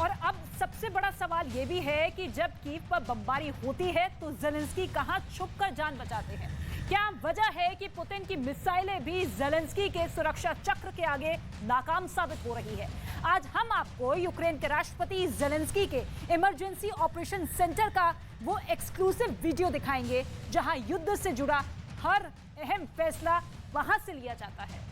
और अब सबसे बड़ा सवाल यह भी है कि जब कीव पर बमबारी होती है तो ज़ेलेंस्की कहां छुपकर जान बचाते हैं? क्या वजह है कि पुतिन की मिसाइलें भी ज़ेलेंस्की के सुरक्षा चक्र के आगे नाकाम साबित हो रही है? आज हम आपको यूक्रेन के राष्ट्रपति ज़ेलेंस्की के इमरजेंसी ऑपरेशन सेंटर का वो एक्सक्लूसिव वीडियो दिखाएंगे जहां युद्ध से जुड़ा हर अहम फैसला वहां से लिया जाता है।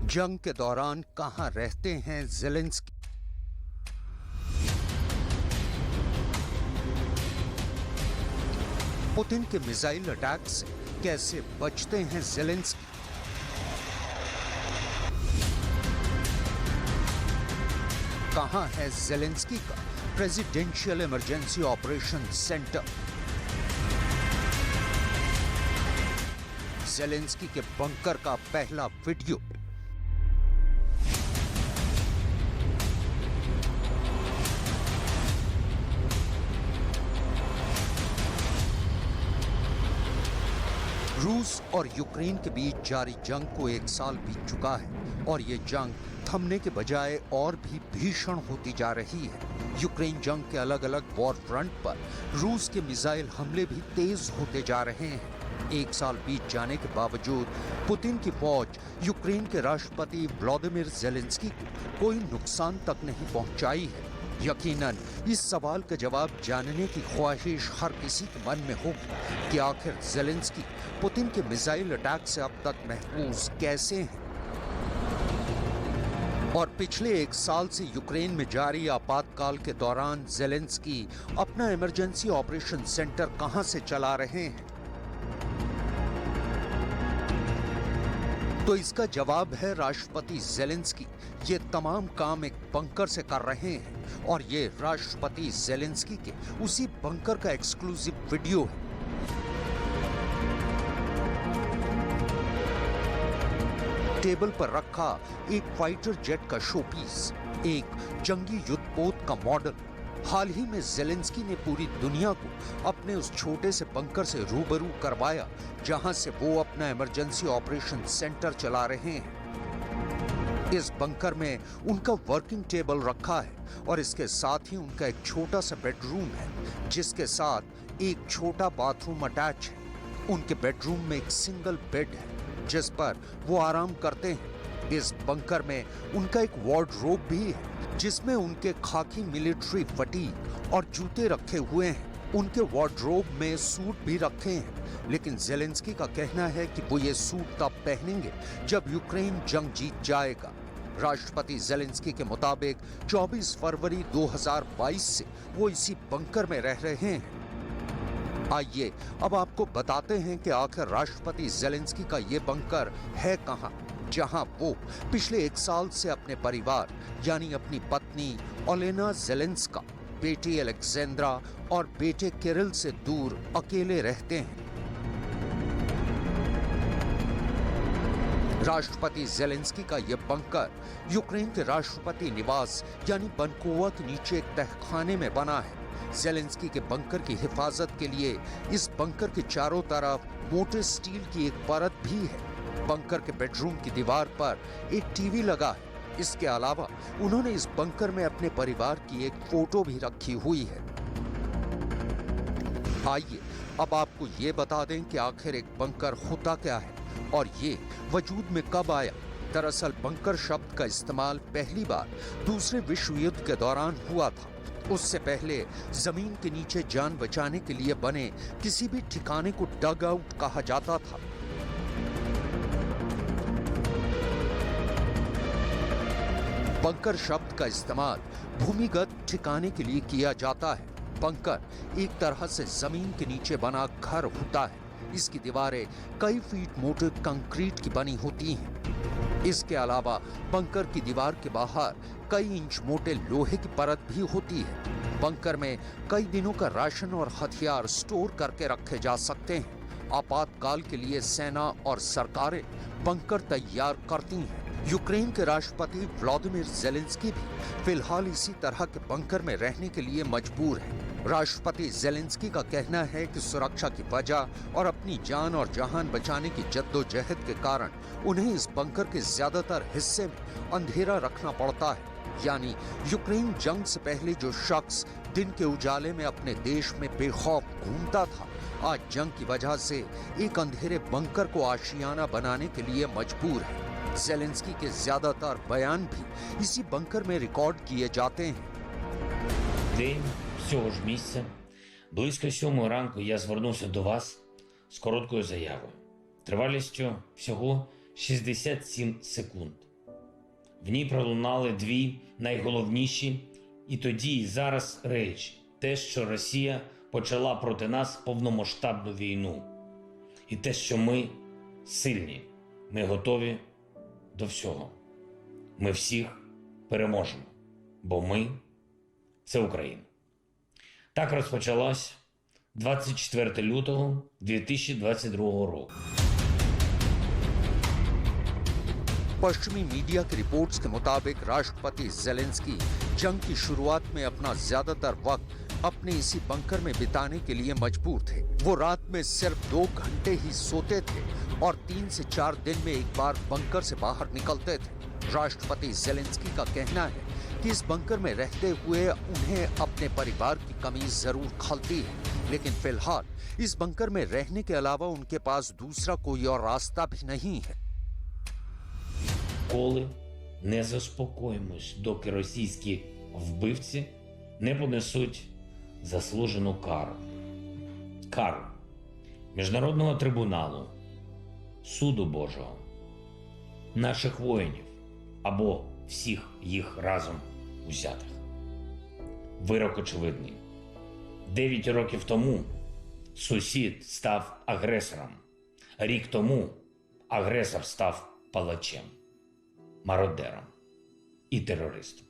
जंग के दौरान कहां रहते हैं ज़ेलेंस्की? पुतिन के मिसाइल अटैक से कैसे बचते हैं ज़ेलेंस्की? कहां है ज़ेलेंस्की का presidential emergency operation centre? Zelensky के बंकर का पहला वीडियो। रूस और यूक्रेन के बीच जारी जंग को 1 साल बीत चुका है और ये जंग थमने के बजाय और भी भीषण होती जा रही है। यूक्रेन जंग के अलग अलग वॉर फ्रंट पर रूस के मिसाइल हमले भी तेज होते जा रहे हैं। 1 साल बीत जाने के बावजूद पुतिन की फौज यूक्रेन के राष्ट्रपति व्लादिमीर ज़ेलेंस्की को कोई नुकसान तक नहीं पहुंचाई है। यकीनन इस सवाल का जवाब जानने की ख्वाहिश हर किसी के मन में होगी कि आखिर ज़ेलेंस्की पुतिन के मिसाइल अटैक से अब तक महफूज कैसे हैं? और पिछले 1 साल से यूक्रेन में जारी आपातकाल के दौरान ज़ेलेंस्की अपना इमरजेंसी ऑपरेशन सेंटर कहां से चला रहे हैं? तो इसका जवाब है राष्ट्रपति ज़ेलेंस्की ये तमाम काम एक बंकर से कर रहे हैं और ये राष्ट्रपति ज़ेलेंस्की के उसी बंकर का एक्सक्लूसिव वीडियो है। टेबल पर रखा एक फाइटर जेट का शोपीस, एक जंगी युद्धपोत का मॉडल। हाल ही में ज़ेलेंस्की ने पूरी दुनिया को अपने उस छोटे से बंकर से रूबरू करवाया जहां से वो अपना इमरजेंसी ऑपरेशन सेंटर चला रहे हैं। इस बंकर में उनका वर्किंग टेबल रखा है और इसके साथ ही उनका एक छोटा सा बेडरूम है जिसके साथ एक छोटा बाथरूम अटैच है। उनके बेडरूम में एक सिंगल बेड है जिस पर वो आराम करते हैं। इस बंकर में उनका एक वार्डरोब भी है जिसमें उनके खाकी मिलिट्री फटीग और जूते रखे हुए हैं। उनके वार्डरोब में सूट भी रखे हैं, लेकिन ज़ेलेंस्की का कहना है कि वो ये सूट तब पहनेंगे जब यूक्रेन जंग जीत जाएगा। राष्ट्रपति ज़ेलेंस्की के मुताबिक 24 फरवरी 2022 से वो इसी बंकर में रह रहे हैं। आइए अब आपको बताते हैं कि आखिर राष्ट्रपति ज़ेलेंस्की का ये बंकर है कहां, जहां वो पिछले 1 साल से अपने परिवार यानी अपनी पत्नी ओलेना ज़ेलेंस्का, बेटी अलेक्जेंड्रा और बेटे किरिल से दूर अकेले रहते हैं। राष्ट्रपति ज़ेलेंस्की का यह बंकर यूक्रेन के राष्ट्रपति निवास यानी बनकोवा के नीचे एक तहखाने में बना है। ज़ेलेंस्की के बंकर की हिफाजत के लिए इस बंकर के चारों तरफ मोटे स्टील की एक परत भी है। बंकर के बेडरूम की दीवार पर एक टीवी लगा है। इसके अलावा उन्होंने इस बंकर में अपने परिवार की एक फोटो भी रखी हुई है। आइए अब आपको ये बता दें कि आखिर एक बंकर होता क्या है और ये वजूद में कब आया। दरअसल बंकर शब्द का इस्तेमाल पहली बार दूसरे विश्व युद्ध के दौरान हुआ था। उससे पहले जमीन के नीचे जान बचाने के लिए बने किसी भी ठिकाने को डग आउट कहा जाता था। बंकर शब्द का इस्तेमाल भूमिगत ठिकाने के लिए किया जाता है। बंकर एक तरह से जमीन के नीचे बना घर होता है। इसकी दीवारें कई फीट मोटे कंक्रीट की बनी होती हैं। इसके अलावा बंकर की दीवार के बाहर कई इंच मोटे लोहे की परत भी होती है। बंकर में कई दिनों का राशन और हथियार स्टोर करके रखे जा सकते हैं। आपातकाल के लिए सेना और सरकारें बंकर तैयार करती हैं। यूक्रेन के राष्ट्रपति व्लादिमीर ज़ेलेंस्की भी फिलहाल इसी तरह के बंकर में रहने के लिए मजबूर हैं। राष्ट्रपति ज़ेलेंस्की का कहना है कि सुरक्षा की वजह और अपनी जान और जहान बचाने की जद्दोजहद के कारण उन्हें इस बंकर के ज्यादातर हिस्से में अंधेरा रखना पड़ता है। यानी यूक्रेन जंग से पहले जो शख्स दिन के उजाले में अपने देश में बेखौफ घूमता था, आज जंग की वजह से एक अंधेरे बंकर को आशियाना बनाने के लिए मजबूर है। ज़ेलेंस्की के ज्यादातर बयान भी इसी बंकर में रिकॉर्ड किए जाते हैं। День цього ж місця, близько 7 ранку я звернувся до вас з короткою заявою, тривалістю всього 67 секунд. В ній пролунали дві найголовніші і тоді, і зараз речі. Те, що Росія почала проти нас повномасштабну війну. І те, що ми сильні, ми готові до всього. Ми всіх переможемо, бо ми – це Україна. Так розпочалось 24 лютого 2022 року. पश्चिमी मीडिया की रिपोर्ट्स के मुताबिक राष्ट्रपति ज़ेलेंस्की जंग की शुरुआत में अपना ज्यादातर वक्त अपने इसी बंकर में बिताने के लिए मजबूर थे। वो रात में सिर्फ 2 घंटे ही सोते थे और 3 से 4 दिन में एक बार बंकर से बाहर निकलते थे। राष्ट्रपति ज़ेलेंस्की का कहना है कि इस बंकर में रहते हुए उन्हें अपने परिवार की कमी जरूर खलती है, लेकिन फिलहाल इस बंकर में रहने के अलावा उनके पास दूसरा कोई और रास्ता भी नहीं है। Коли не заспокоїмось, доки російські вбивці не понесуть заслужену кару. Кару Міжнародного трибуналу, суду Божого, наших воїнів або всіх їх разом узятих. Вирок очевидний. 9 років тому сусід став агресором. Рік тому агресор став палачем, мародером и террористом.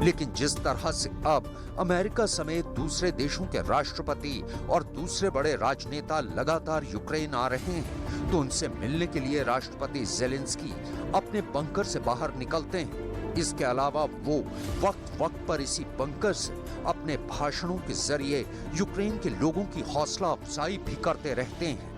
लेकिन जिस तरह से अब अमेरिका समेत दूसरे देशों के राष्ट्रपति और दूसरे बड़े राजनेता लगातार यूक्रेन आ रहे हैं, तो उनसे मिलने के लिए राष्ट्रपति ज़ेलेंस्की अपने बंकर से बाहर निकलते हैं। इसके अलावा वो वक्त वक्त पर इसी बंकर से अपने भाषणों के जरिए यूक्रेन के लोगों की हौसला अफजाई भी करते रहते हैं।